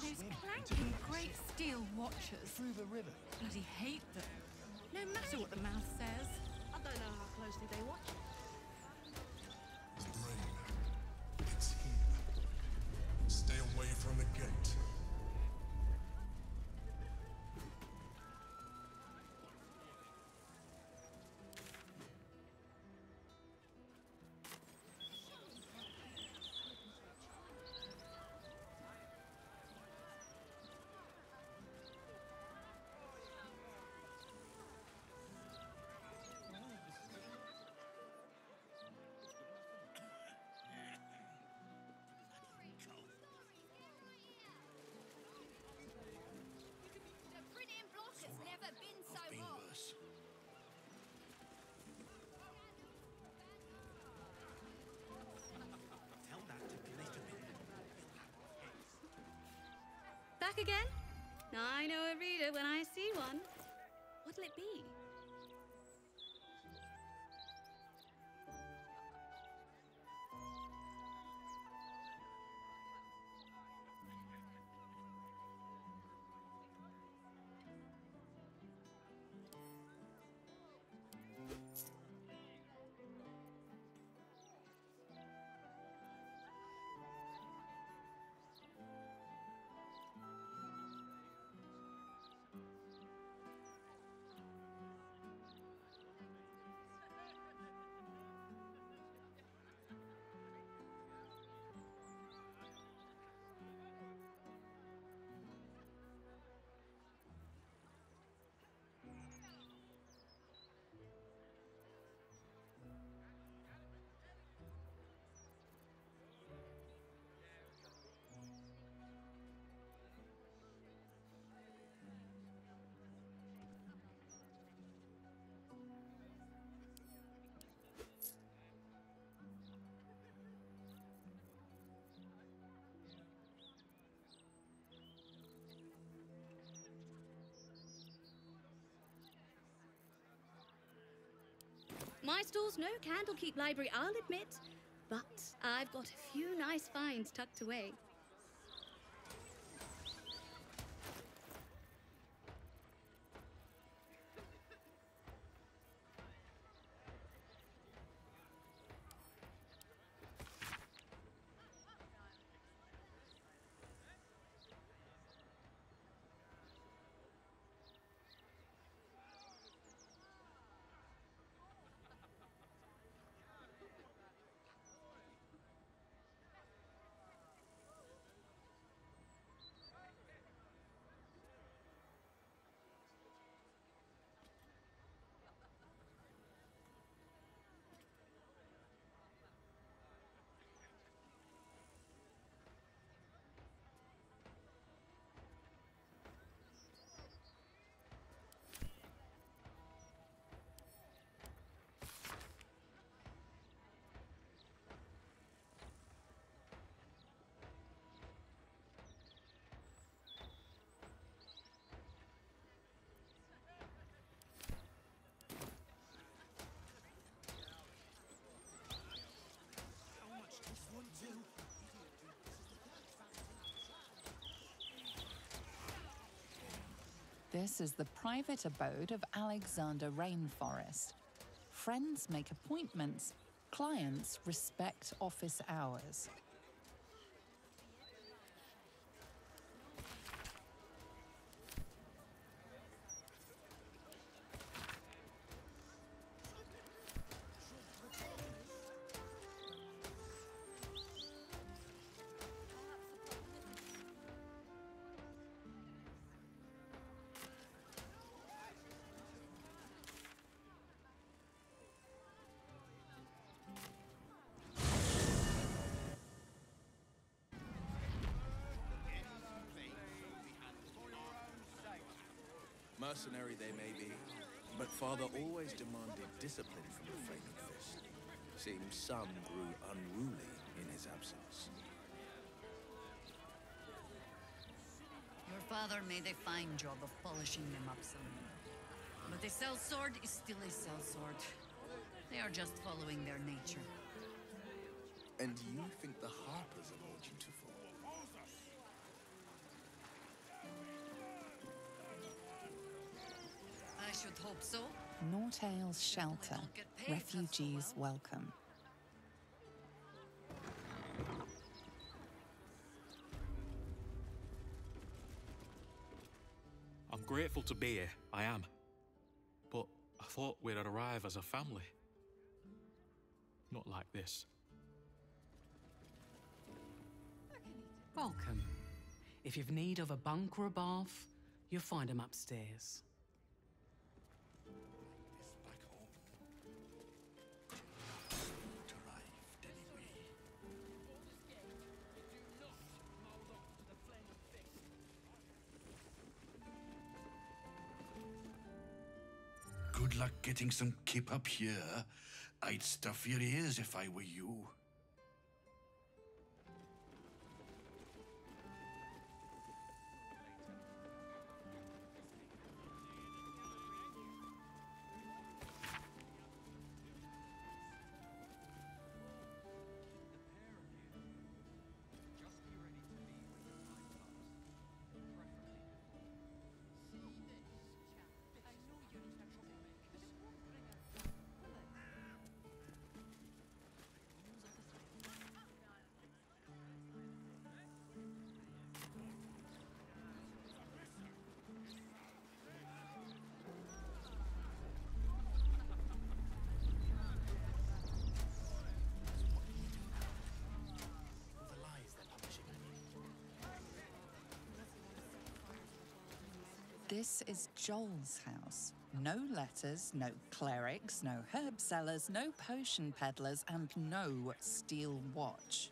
Those clanking great steel watchers. Through the river. Bloody hate them. No matter what the mouth says. I don't know how closely they watch. It's rain. It's here. Stay away from the gate. Back again? I know a reader when I see one. What'll it be? My store's no Candlekeep library, I'll admit, but I've got a few nice finds tucked away. This is the private abode of Alexander Rainforest. Friends make appointments, clients respect office hours. Mercenary they may be, but father always demanded discipline from the flaming fist. Seems some grew unruly in his absence. Your father made a fine job of polishing them up some. But a sellsword is still a sellsword. They are just following their nature. And you think the Harpers are more dutiful? should hope so. Nortale's shelter. Don't get paid half so Refugees well. welcome. I'm grateful to be here, I am. But I thought we'd arrive as a family. Not like this. Welcome. If you've need of a bunk or a bath, you'll find 'em upstairs. This back home. It arrived anyway. Good luck getting some kip up here. I'd stuff your ears if I were you. This is Joel's house. No letters, no clerics, no herb sellers, no potion peddlers, and no steel watch.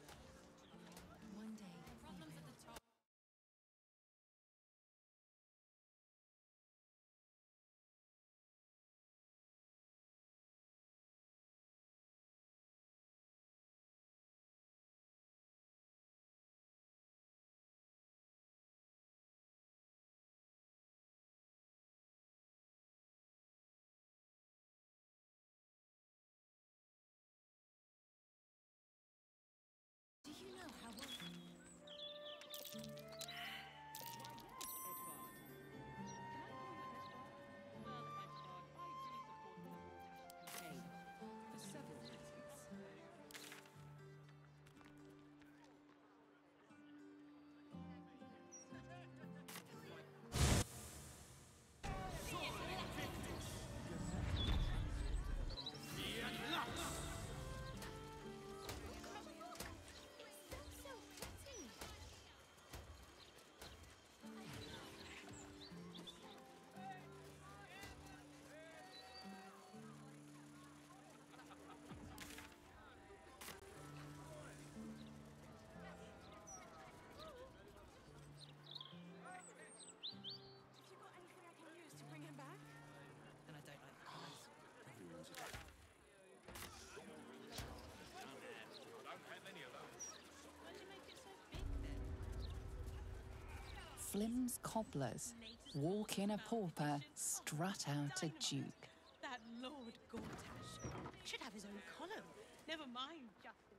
Flim's cobblers. Walk in a pauper, strut out a duke. That Lord Gortash should have his own column. Never mind, Justin.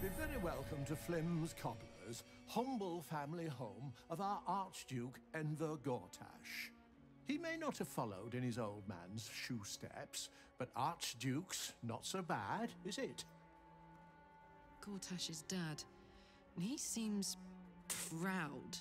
Be very welcome to Flim's Cobblers, humble family home of our Archduke Enver Gortash. He may not have followed in his old man's shoe steps, but Archduke's not so bad, is it? Gortash's dad. He seems proud.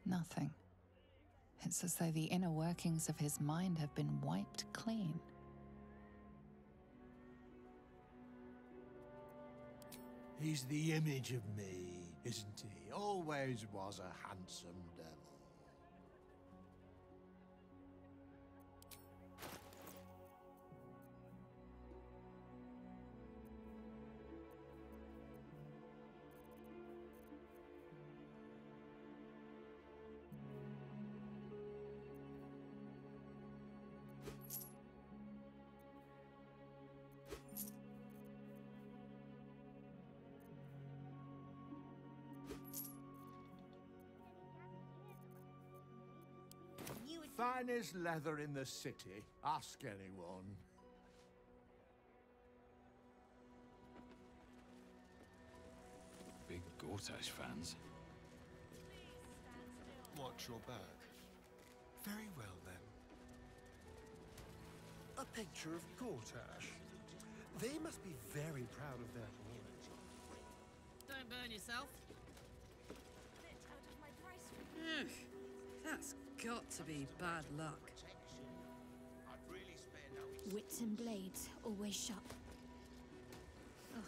Nothing. It's as though the inner workings of his mind have been wiped clean. He's the image of me, isn't he? Always was a handsome devil. finest leather in the city. Ask anyone. Big Gortash fans. Watch your back. Very well, then. A picture of Gortash. They must be very proud of their boy. Don't burn yourself. That's got to be bad luck. Wits and blades, always sharp. Ugh,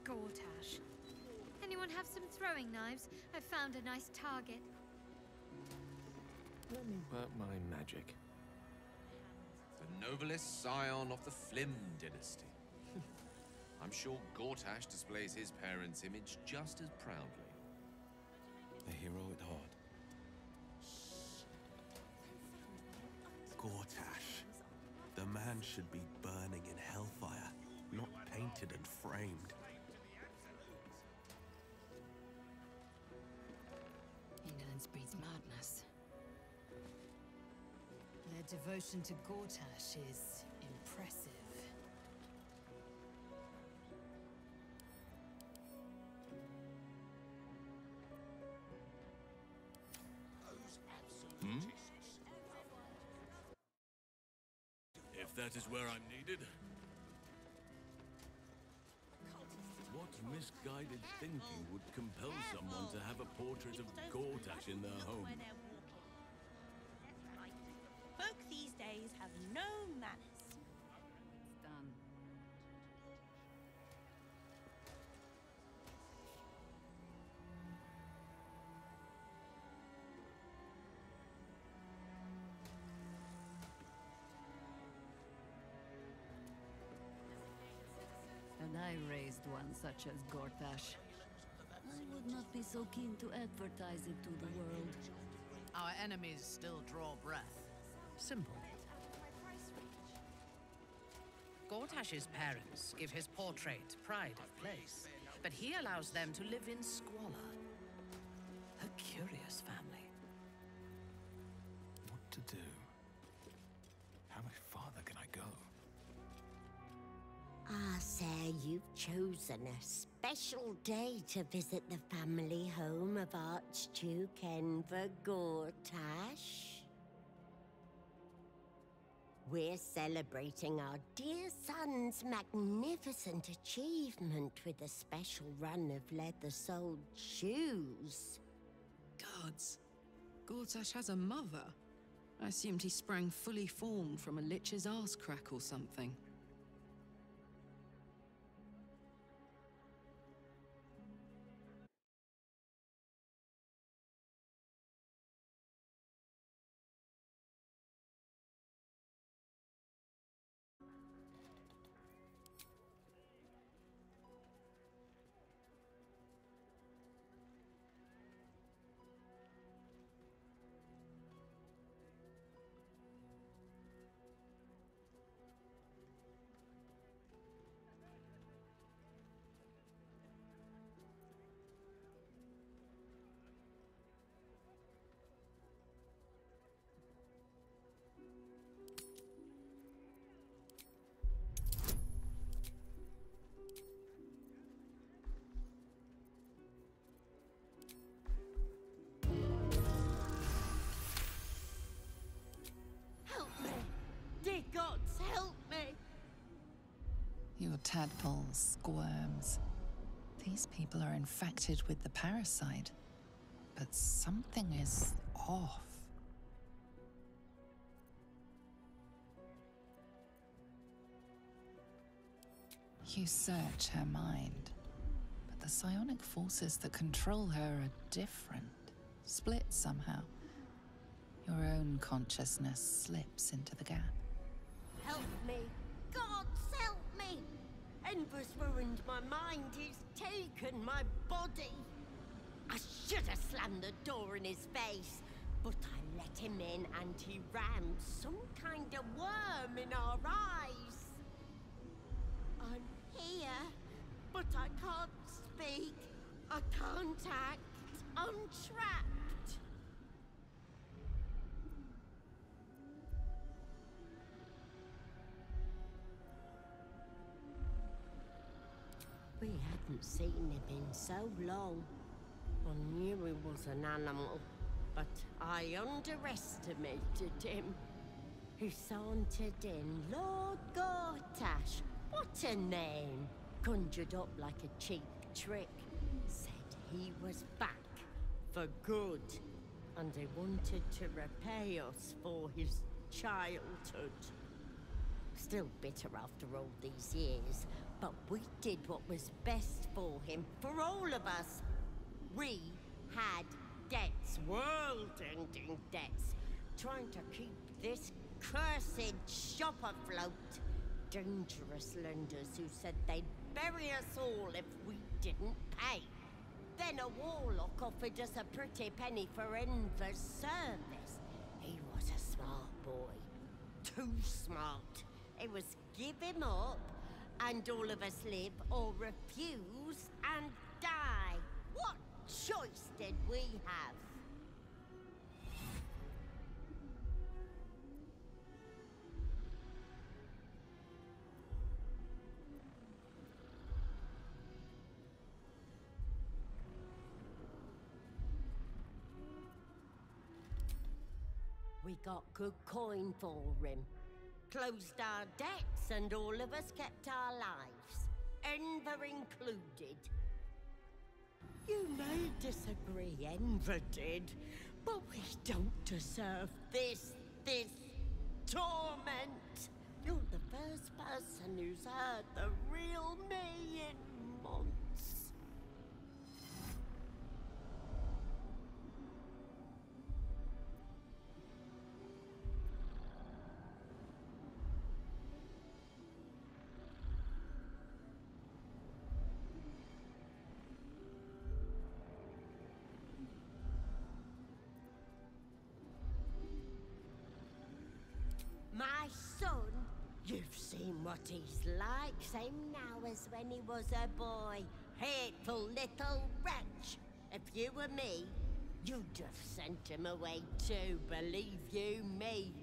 Gortash. Anyone have some throwing knives? I've found a nice target. Let me work my magic. The noblest scion of the Flim dynasty. I'm sure Gortash displays his parents' image just as proudly. A hero at heart. Gortash. The man should be burning in hellfire, not painted and framed. Indolence breeds madness. Their devotion to Gortash is impressive. If that is where I'm needed. What misguided thinking would compel someone to have a portrait of Gortash in their home? Folk these days have no manners. It's done. And I raised one such as Gortash. I would not be so keen to advertise it to the world. Our enemies still draw breath. Simple. Gortash's parents give his portrait pride of place, but he allows them to live in squalor. A curious family. What to do? How much farther can I go? Ah, sir, you've chosen a special day to visit the family home of Archduke Enver Gortash. We're celebrating our dear son's magnificent achievement with a special run of leather-soled shoes. Gods. Gortash has a mother. I assumed he sprang fully formed from a lich's arse crack or something. Gods, help me! Your tadpole squirms. These people are infected with the parasite, but something is off. You search her mind, but the psionic forces that control her are different, split somehow. Your own consciousness slips into the gap. Help me! Gods, help me! Enver's ruined my mind. He's taken my body. I should have slammed the door in his face, but I let him in and he rammed some kind of worm in our eyes. I'm here, but I can't speak. I can't act. I'm trapped. hadn't seen him in so long. I knew he was an animal, but I underestimated him. He sauntered in, Lord Gortash, what a name! Conjured up like a cheap trick. Said he was back, for good. And he wanted to repay us for his childhood. Still bitter after all these years, but we did what was best for him, for all of us. We had debts, world-ending debts, trying to keep this cursed shop afloat. Dangerous lenders who said they'd bury us all if we didn't pay. Then a warlock offered us a pretty penny for Enver's service. He was a smart boy. Too smart. It was give him up, and all of us live, or refuse and die. What choice did we have? We got good coin for him. Closed our debts and all of us kept our lives. Enver included. You may disagree, Enver did, but we don't deserve this torment. You're the first person who's heard the real me in months. My son, you've seen what he's like, same now as when he was a boy. Hateful little wretch. If you were me, you'd have sent him away too, believe you me.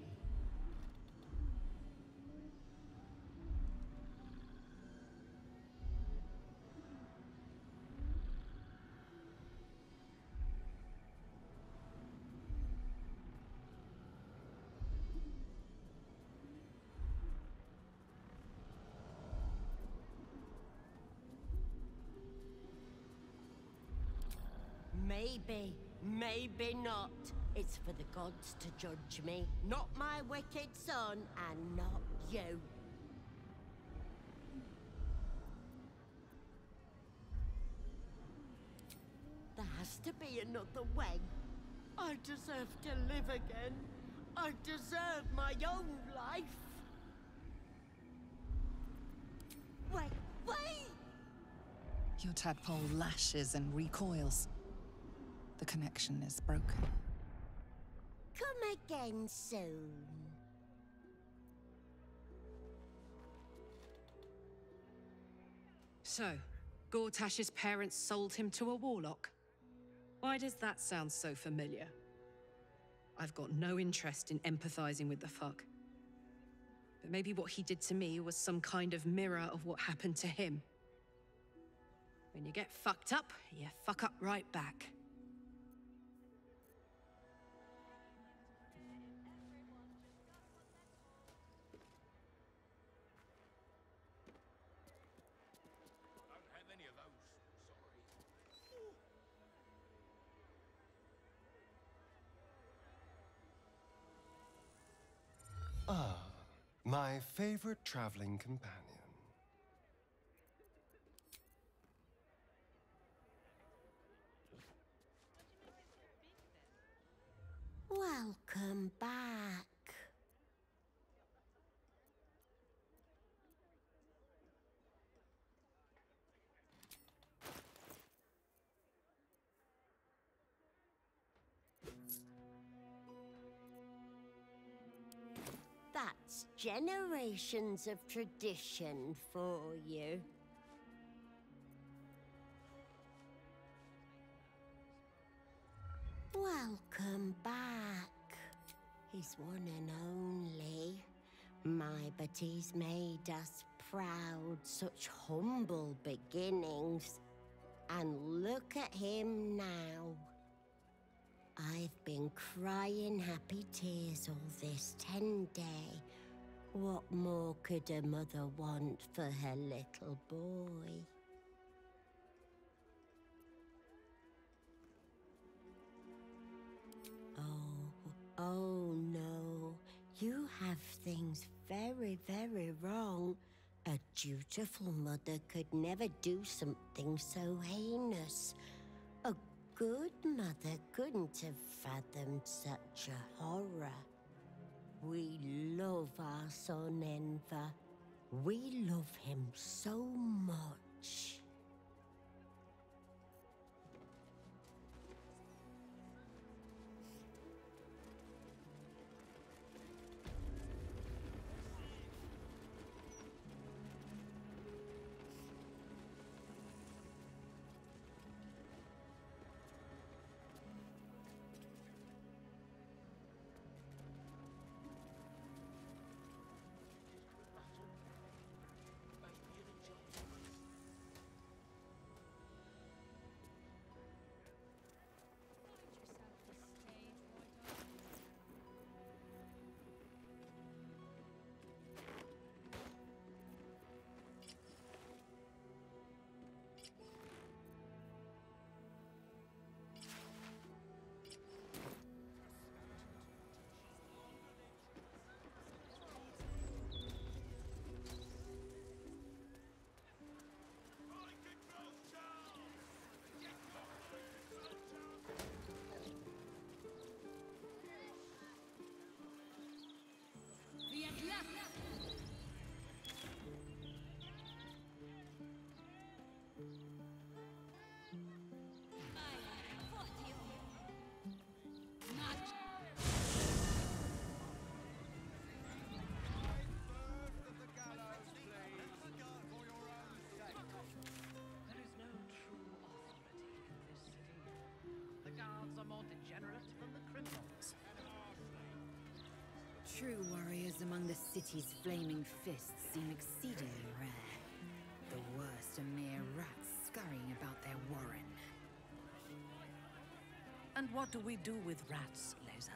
Maybe, maybe not. It's for the gods to judge me, not my wicked son, and not you. There has to be another way. I deserve to live again. I deserve my own life. Wait! Your tadpole lashes and recoils. The connection is broken. Come again soon. So, Gortash's parents sold him to a warlock. Why does that sound so familiar? I've got no interest in empathizing with the fuck. But maybe what he did to me was some kind of mirror of what happened to him. When you get fucked up, you fuck up right back. Ah, my favorite traveling companion. Welcome back. That's generations of tradition for you. Welcome back. He's one and only. My, but he's made us proud, such humble beginnings. And look at him now. I've been crying happy tears all this 10 day. What more could a mother want for her little boy? Oh no. You have things very, very wrong. A dutiful mother could never do something so heinous. A good mother couldn't have fathomed such a horror. We love our son, Enver. We love him so much. True warriors among the city's flaming fists seem exceedingly rare. The worst are mere rats scurrying about their warren. And what do we do with rats, Lae'zel?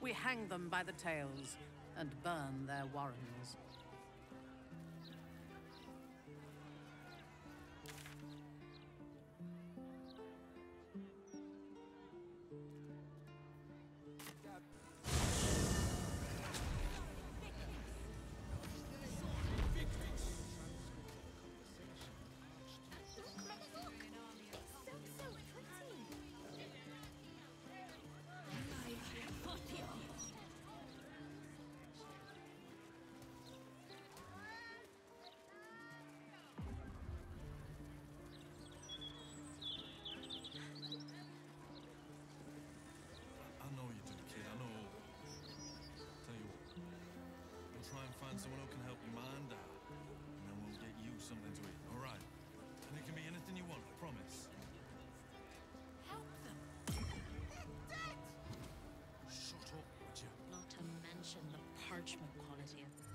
We hang them by the tails and burn their warrens. I know you do, kid. I know. Tell you what, we'll try and find someone who can help your mind out, and then we'll get you something to eat. All right? And it can be anything you want. I promise. Help them. Shut up, would you? Not to mention the parchment quality of them.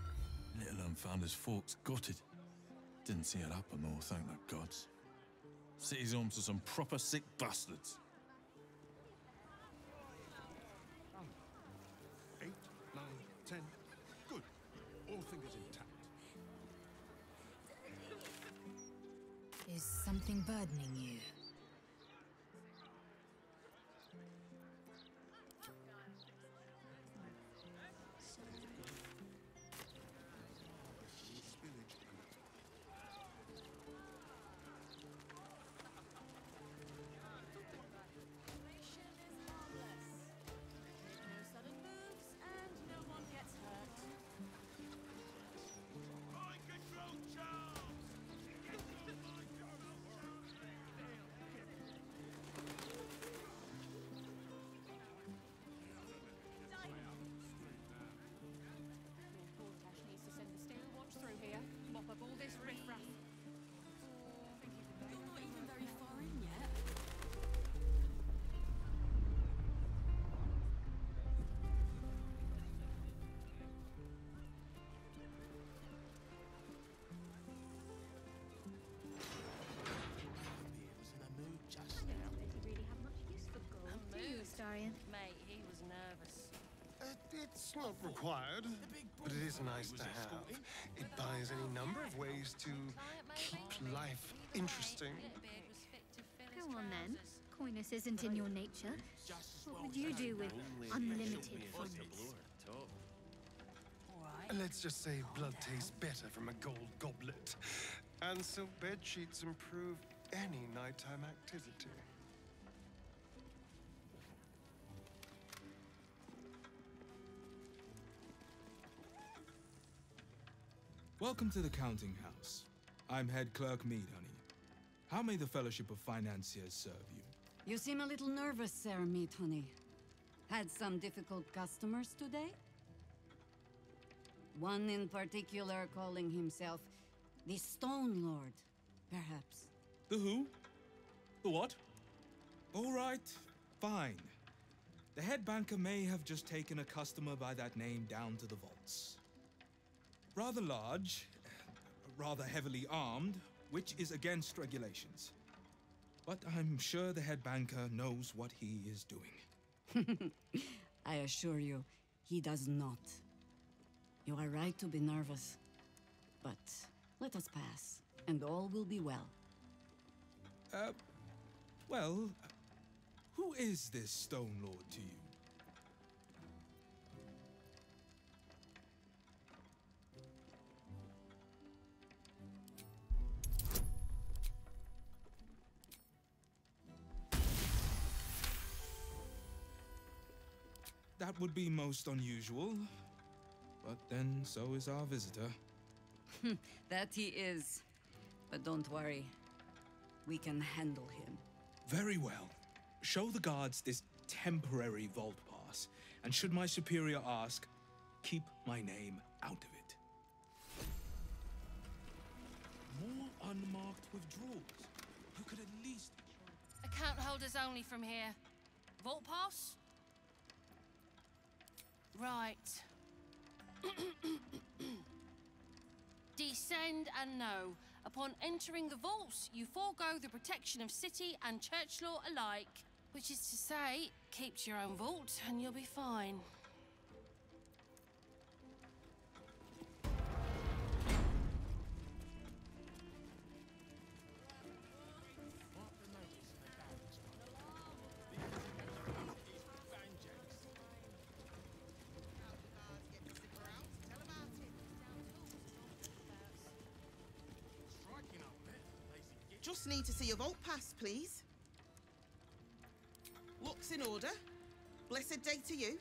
Little unfounders folks gutted. Didn't see it happen though, thank the gods. City's home to some proper sick bastards. 8, 9, 10. Good. All fingers intact. Is something burdening you? It's not required, but it is nice to have. It buys any number of ways to keep life interesting. Go on then. Coyness isn't in your nature. What would you do with unlimited funds? Let's just say blood tastes better from a gold goblet. And silk bed sheets improve any nighttime activity. Welcome to the counting house. I'm head clerk Mead, honey. How may the Fellowship of Financiers serve you? You seem a little nervous, Sir Meat Honey. Had some difficult customers today? One in particular calling himself the Stone Lord, perhaps. The who? The what? All right, fine. The head banker may have just taken a customer by that name down to the vaults. Rather large, rather heavily armed, which is against regulations. But I'm sure the head banker knows what he is doing. I assure you, he does not. You are right to be nervous. But let us pass, and all will be well. Well, who is this Stone Lord to you? That would be most unusual. But then, so is our visitor. That he is. But don't worry. We can handle him. Very well. Show the guards this temporary vault pass, and should my superior ask, keep my name out of it. More unmarked withdrawals. You could at least... Account holders only from here. Vault pass? Right. Descend and know. Upon entering the vaults, you forego the protection of city and church law alike. Which is to say, keep to your own vault and you'll be fine. Just need to see your vault pass, please. Looks in order. Blessed day to you.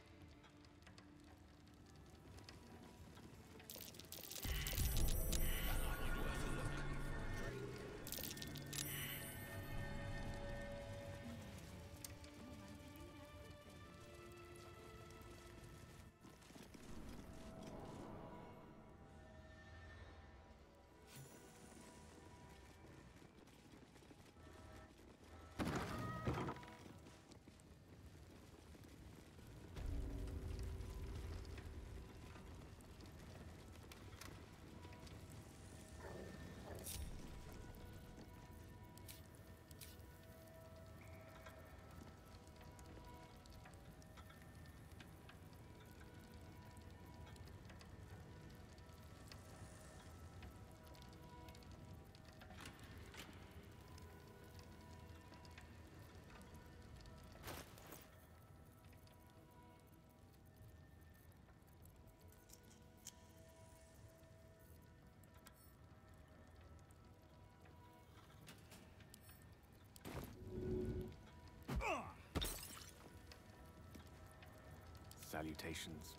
Salutations.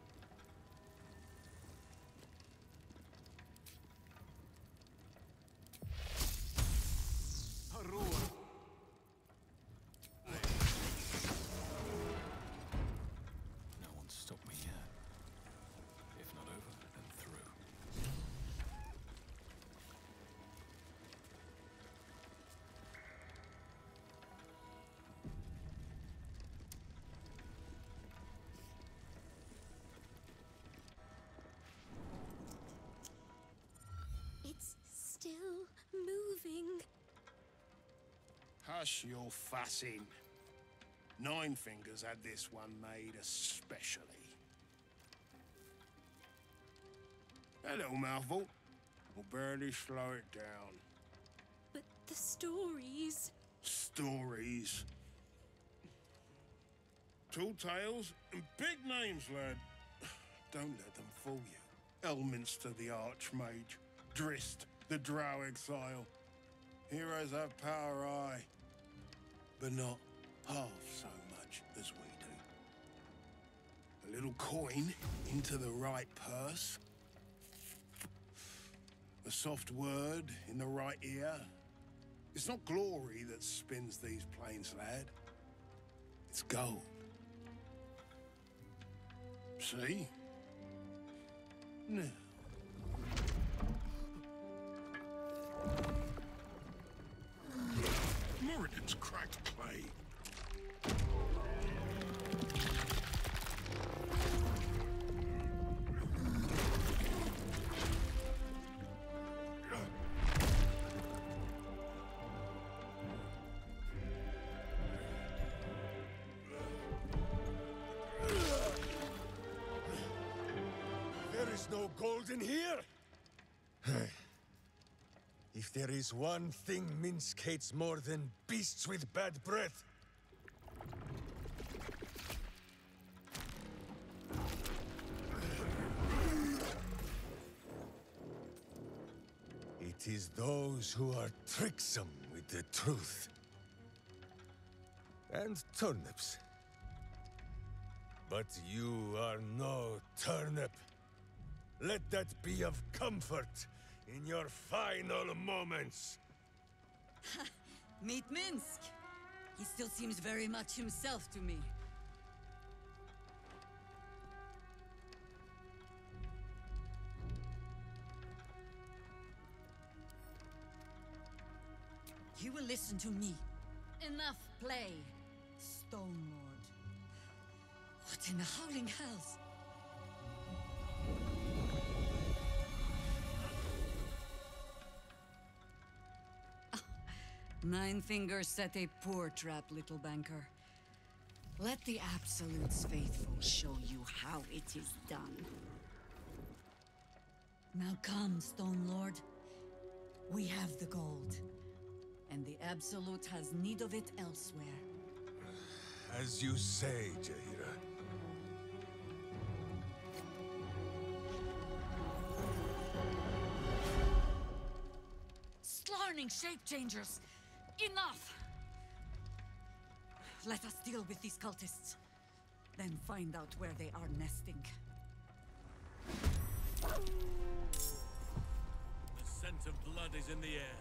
No one's stopped me yet. If not over, then through. It's still moving. Hush your fussing. Nine Fingers had this one made especially. A little mouthful will barely slow it down. But the stories... Stories. Tall tales and big names, lad. Don't let them fool you. Elminster the Archmage, Drist the Drow Exile. Heroes have power, aye, but not half so much as we do. A little coin into the right purse. A soft word in the right ear. It's not glory that spins these plains, lad. It's gold. See? Now. Moradin's cracked clay. There is no gold in here! If there is one thing Minsk hates more than beasts with bad breath... it is those who are tricksome with the truth. And turnips. But you are no turnip. Let that be of comfort in your final moments. Meet Minsk. He still seems very much himself to me. You will listen to me. Enough play, Stone Lord. What in the howling hells? Nine Fingers set a poor trap, little banker. Let the Absolute's faithful show you how it is done. Now come, Stone Lord. We have the gold, and the Absolute has need of it elsewhere. As you say, Jaheira. Slarning shape-changers! Enough! Let us deal with these cultists, then find out where they are nesting. The scent of blood is in the air.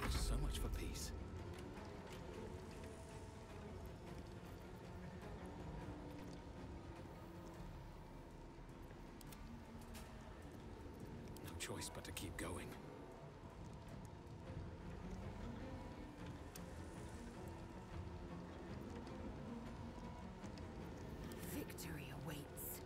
So much for peace. No choice but to keep going. Victory awaits.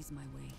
is my way.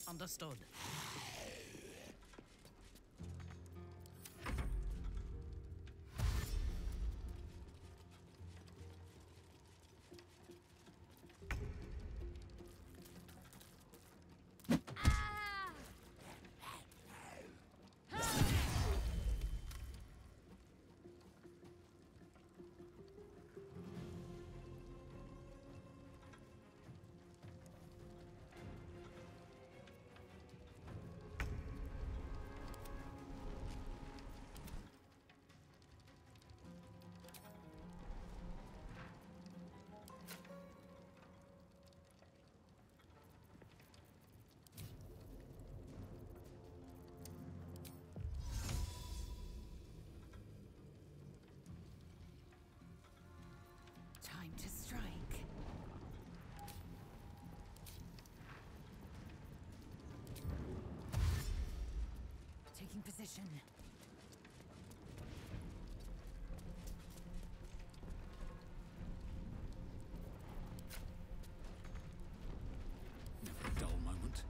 Understood. Time to strike. Taking position. Never a dull moment.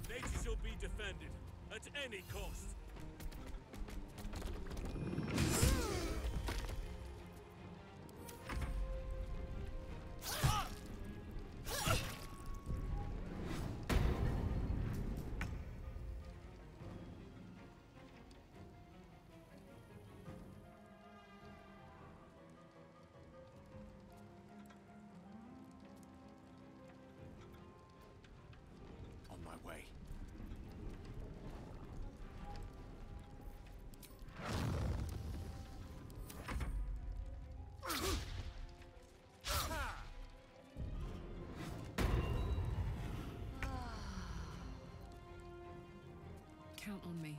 Nature shall be defended at any cost. On my way. Count on me.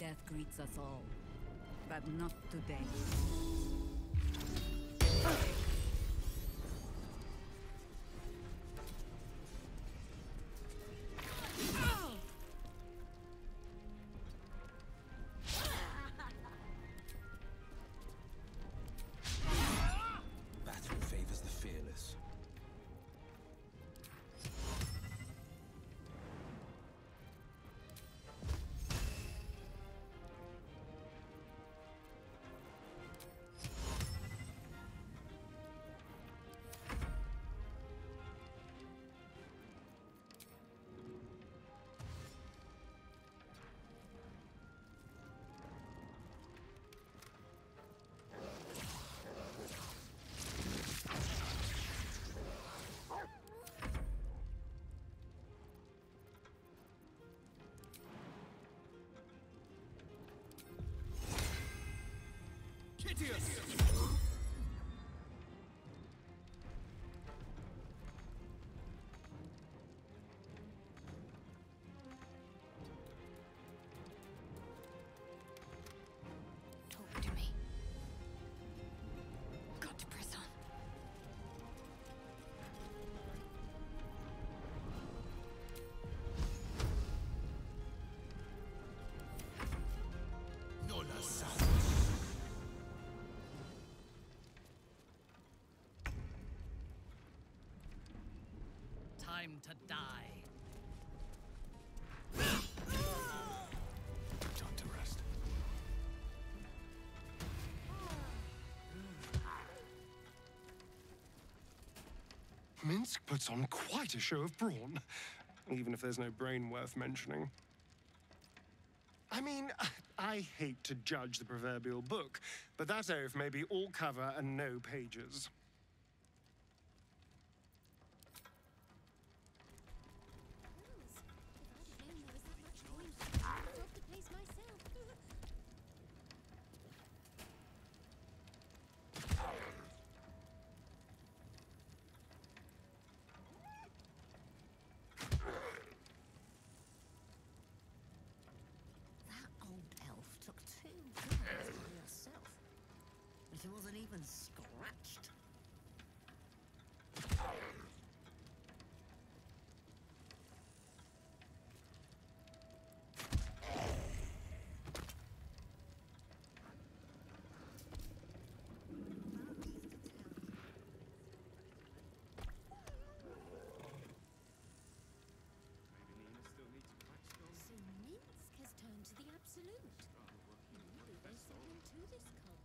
Death greets us all, but not today. Battle favors the fearless. Talk to me. Got to press on. Time to die. Time to rest. Minsk puts on quite a show of brawn, even if there's no brain worth mentioning. I mean, I hate to judge the proverbial book, but that oaf may be all cover and no pages. That old elf took 2 guns by herself, but she wasn't even scratched. So Minsk has turned to the Absolute. Maybe there's something to this cult.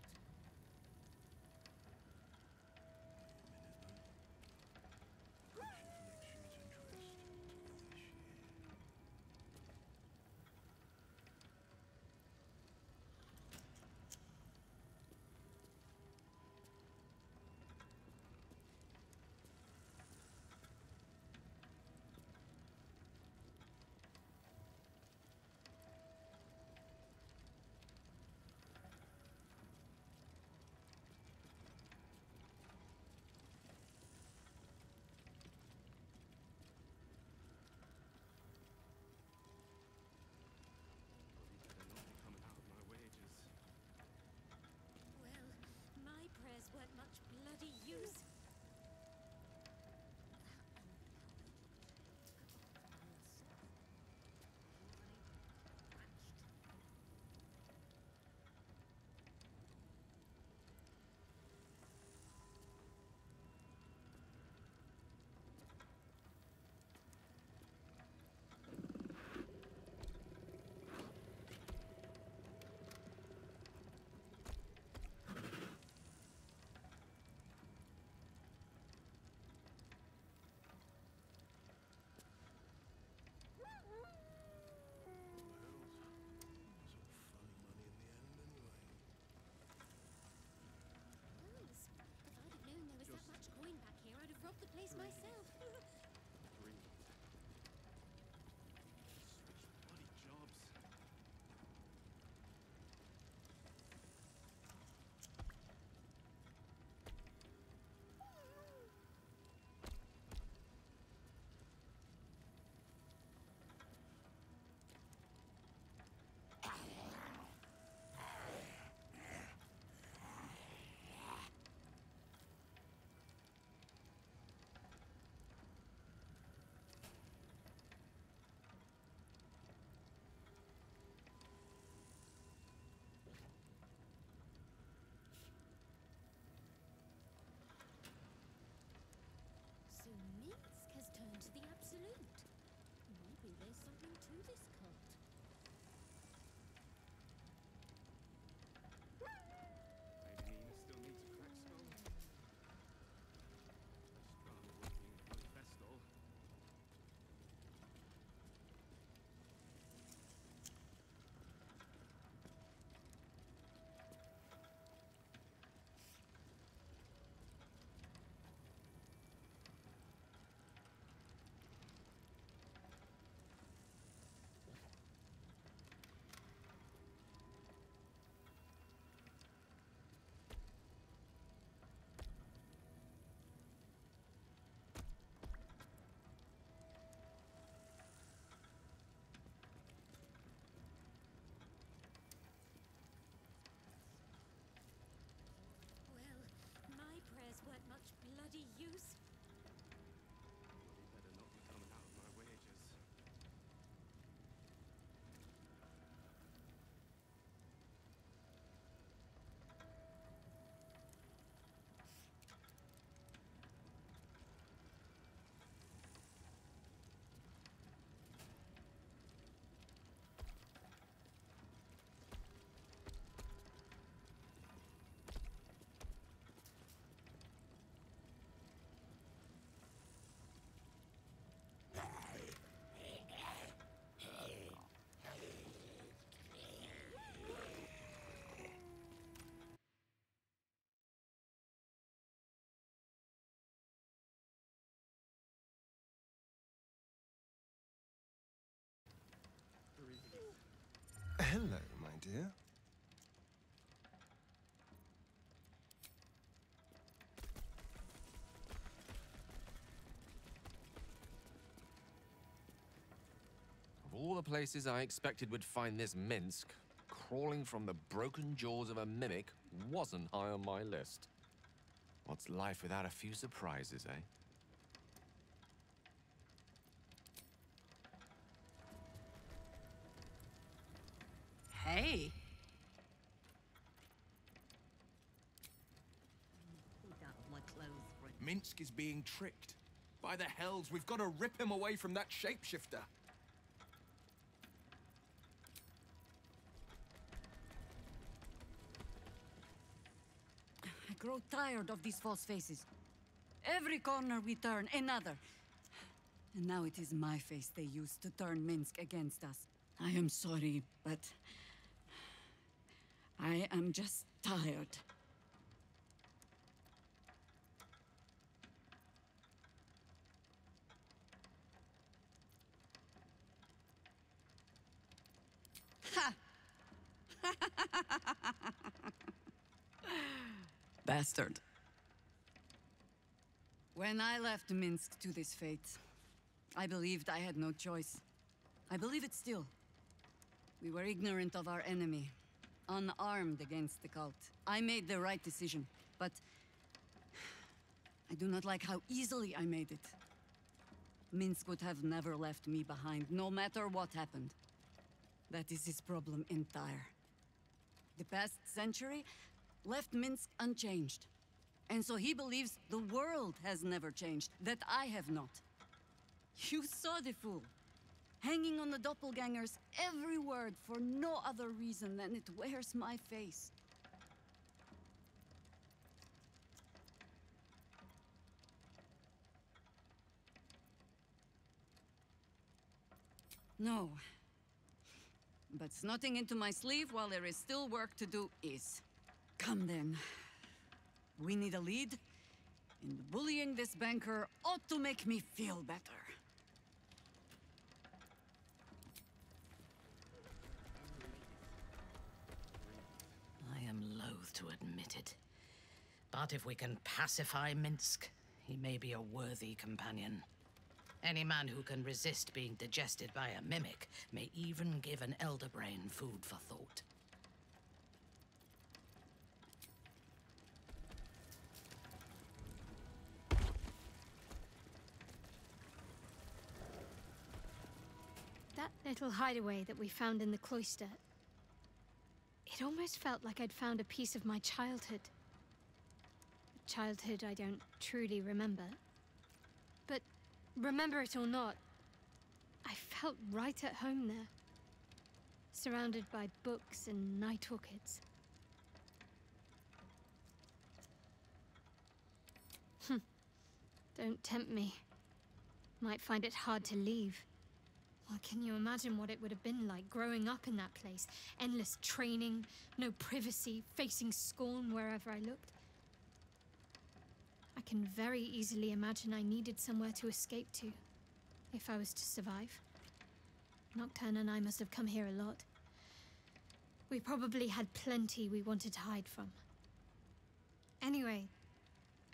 to the Absolute. Maybe there's something to this cult. Maybe Nina still needs a cracked skull. Start working for the festival. Well, my prayers weren't much bloody use. You better not be coming out of my wages. Hello, my dear. Of all the places I expected would find this Minsk, crawling from the broken jaws of a mimic wasn't high on my list. What's life without a few surprises, eh? Hey! Minsk is being tricked. By the hells, we've got to rip him away from that shapeshifter. I grow tired of these false faces. Every corner we turn, another. And now it is my face they use to turn Minsk against us. I am sorry, but I am just tired. Ha! Bastard. When I left Minsk to this fate, I believed I had no choice. I believe it still. We were ignorant of our enemy, unarmed against the cult. I made the right decision, but I do not like how easily I made it. Minsk would have never left me behind, no matter what happened. That is his problem entire. The past century left Minsk unchanged. And so he believes the world has never changed, that I have not. You saw the fool, hanging on the doppelganger's every word for no other reason than it wears my face. No. But snotting into my sleeve while there is still work to do is. Come then. We need a lead, and bullying this banker ought to make me feel better. I am loath to admit it. But if we can pacify Minsk, he may be a worthy companion. Any man who can resist being digested by a mimic may even give an elder brain food for thought. That little hideaway that we found in the cloister, it almost felt like I'd found a piece of my childhood. A childhood I don't truly remember. But Remember it or not, I felt right at home there. Surrounded by books and night orchids. Don't tempt me. Might find it hard to leave. Well, can you imagine what it would have been like growing up in that place? Endless training, no privacy, facing scorn wherever I looked. I can very easily imagine I needed somewhere to escape to, if I was to survive. Nocturne and I must have come here a lot. We probably had plenty we wanted to hide from. Anyway,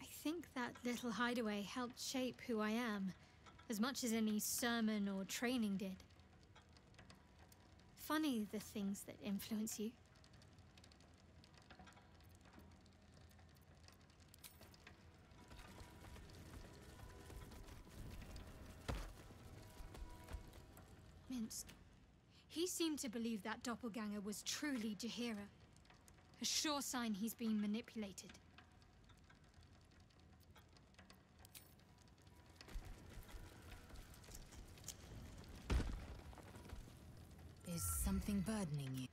I think that little hideaway helped shape who I am, as much as any sermon or training did. Funny the things that influence you. Minsk. He seemed to believe that doppelganger was truly Jaheira. A sure sign he's being manipulated. Is something burdening you?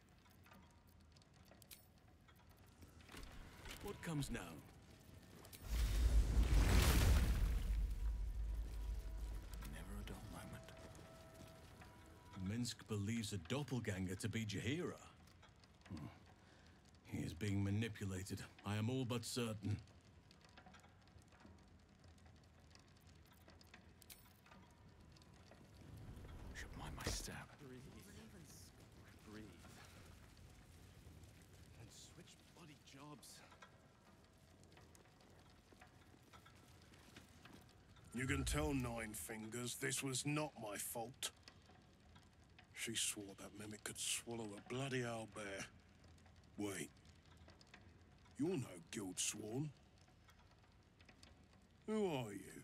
What comes now? Never a dull moment. Minsk believes a doppelganger to be Jaheira. He is being manipulated. I am all but certain. Should mind my step. Breathe. And switch bloody jobs. You can tell Nine Fingers this was not my fault. She swore that mimic could swallow a bloody owlbear. Wait. You're no guild sworn. Who are you?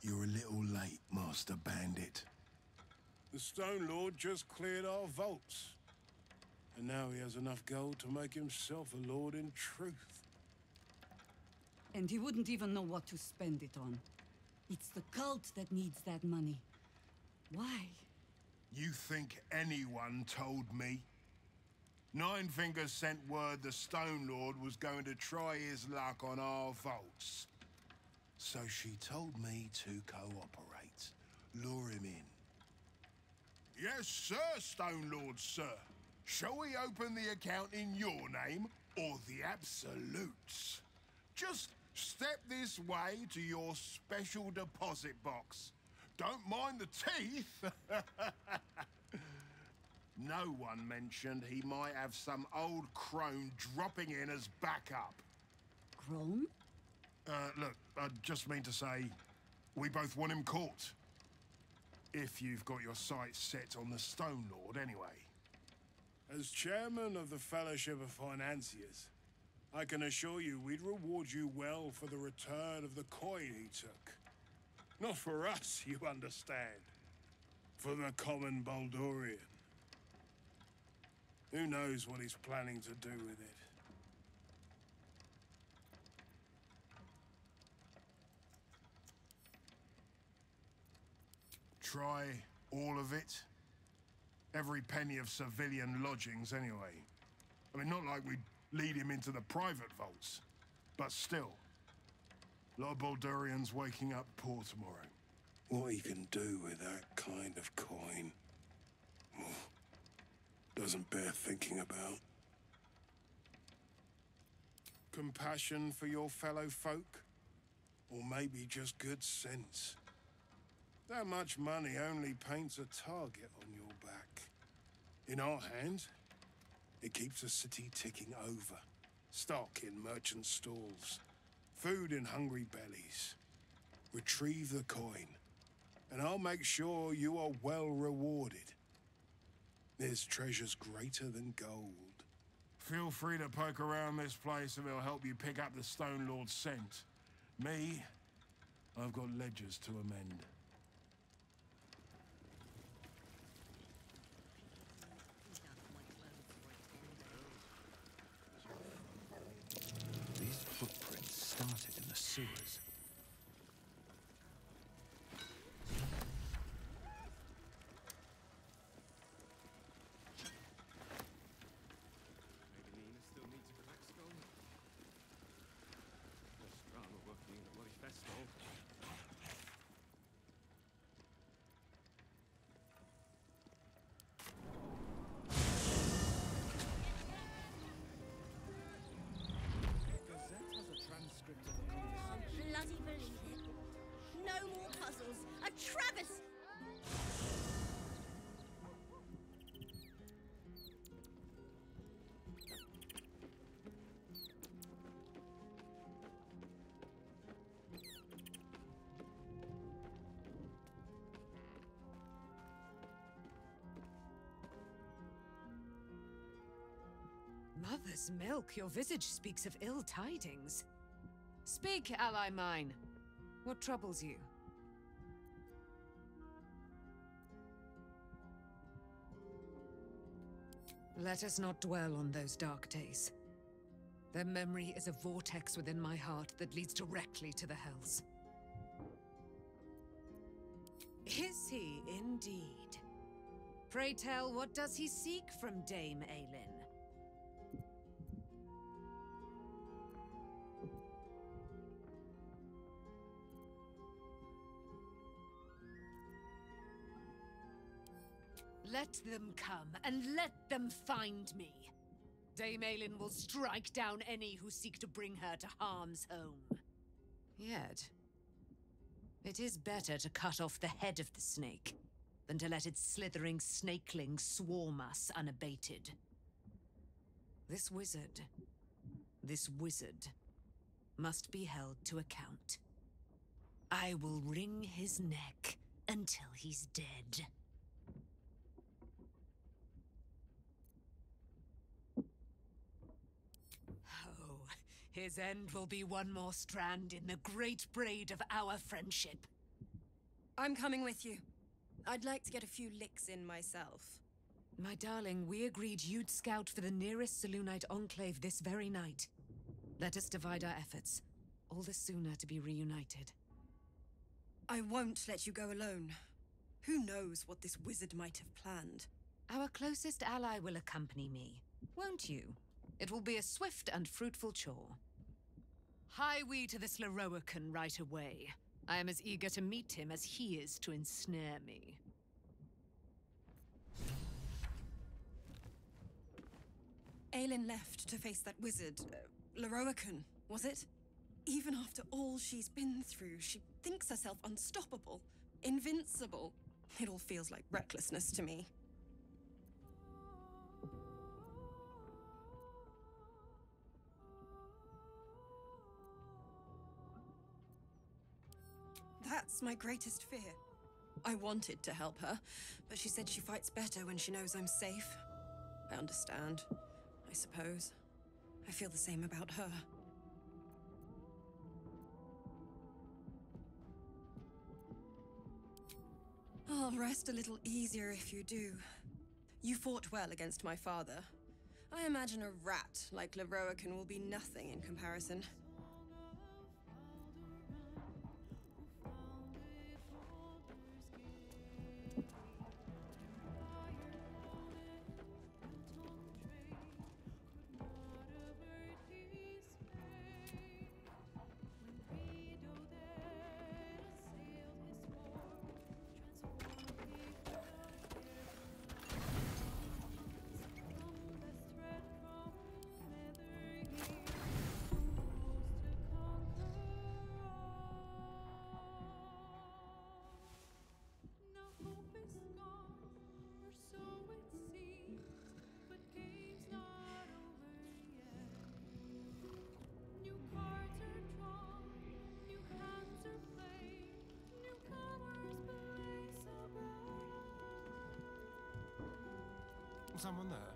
You're a little late, Master Bandit. The Stone Lord just cleared our vaults. And now he has enough gold to make himself a lord in truth. And he wouldn't even know what to spend it on. It's the cult that needs that money. Why? You think anyone told me? Nine Fingers sent word the Stone Lord was going to try his luck on our vaults. So she told me to cooperate. Lure him in. Yes, sir, Stone Lord, sir. Shall we open the account in your name or the Absolute's? Just step this way to your special deposit box. Don't mind the teeth. No one mentioned he might have some old crone dropping in as backup. Crone? Look, I just mean to say, we both want him caught. If you've got your sights set on the Stone Lord, anyway. As chairman of the Fellowship of Financiers, I can assure you we'd reward you well for the return of the coin he took. Not for us, you understand. For the common Baldurian. Who knows what he's planning to do with it? Try all of it? Every penny of civilian lodgings, anyway. I mean, not like we'd lead him into the private vaults, but still. A lot of Baldurians waking up poor tomorrow. What he can do with that kind of coin doesn't bear thinking about. Compassion for your fellow folk? Or maybe just good sense? That much money only paints a target on your back. In our hands, it keeps the city ticking over. Stock in merchant stalls, food in hungry bellies. Retrieve the coin, and I'll make sure you are well rewarded. There's treasures greater than gold. Feel free to poke around this place and it'll help you pick up the Stone Lord's scent. Me, I've got ledgers to amend. These footprints start Mother's milk, your visage speaks of ill tidings. Speak, ally mine. What troubles you? Let us not dwell on those dark days. Their memory is a vortex within my heart that leads directly to the hells. Is he indeed? Pray tell, what does he seek from Dame Aelin? Let them come, and let them find me. Dame Aelin will strike down any who seek to bring her to harm's home. Yet, it is better to cut off the head of the snake than to let its slithering snakelings swarm us unabated. This wizard must be held to account. I will wring his neck until he's dead. His end will be one more strand in the great braid of our friendship. I'm coming with you. I'd like to get a few licks in myself. My darling, we agreed you'd scout for the nearest Selûnite enclave this very night. Let us divide our efforts, all the sooner to be reunited. I won't let you go alone. Who knows what this wizard might have planned? Our closest ally will accompany me, won't you? It will be a swift and fruitful chore. Hie we to this Lorroakan right away. I am as eager to meet him as he is to ensnare me. Aelin left to face that wizard, Lorroakan, was it? Even after all she's been through, she thinks herself unstoppable, invincible. It all feels like recklessness to me. That's my greatest fear. I wanted to help her, but she said she fights better when she knows I'm safe. I understand, I suppose. I feel the same about her. I'll rest a little easier if you do. You fought well against my father. I imagine a rat like Lorroakan will be nothing in comparison. Someone there?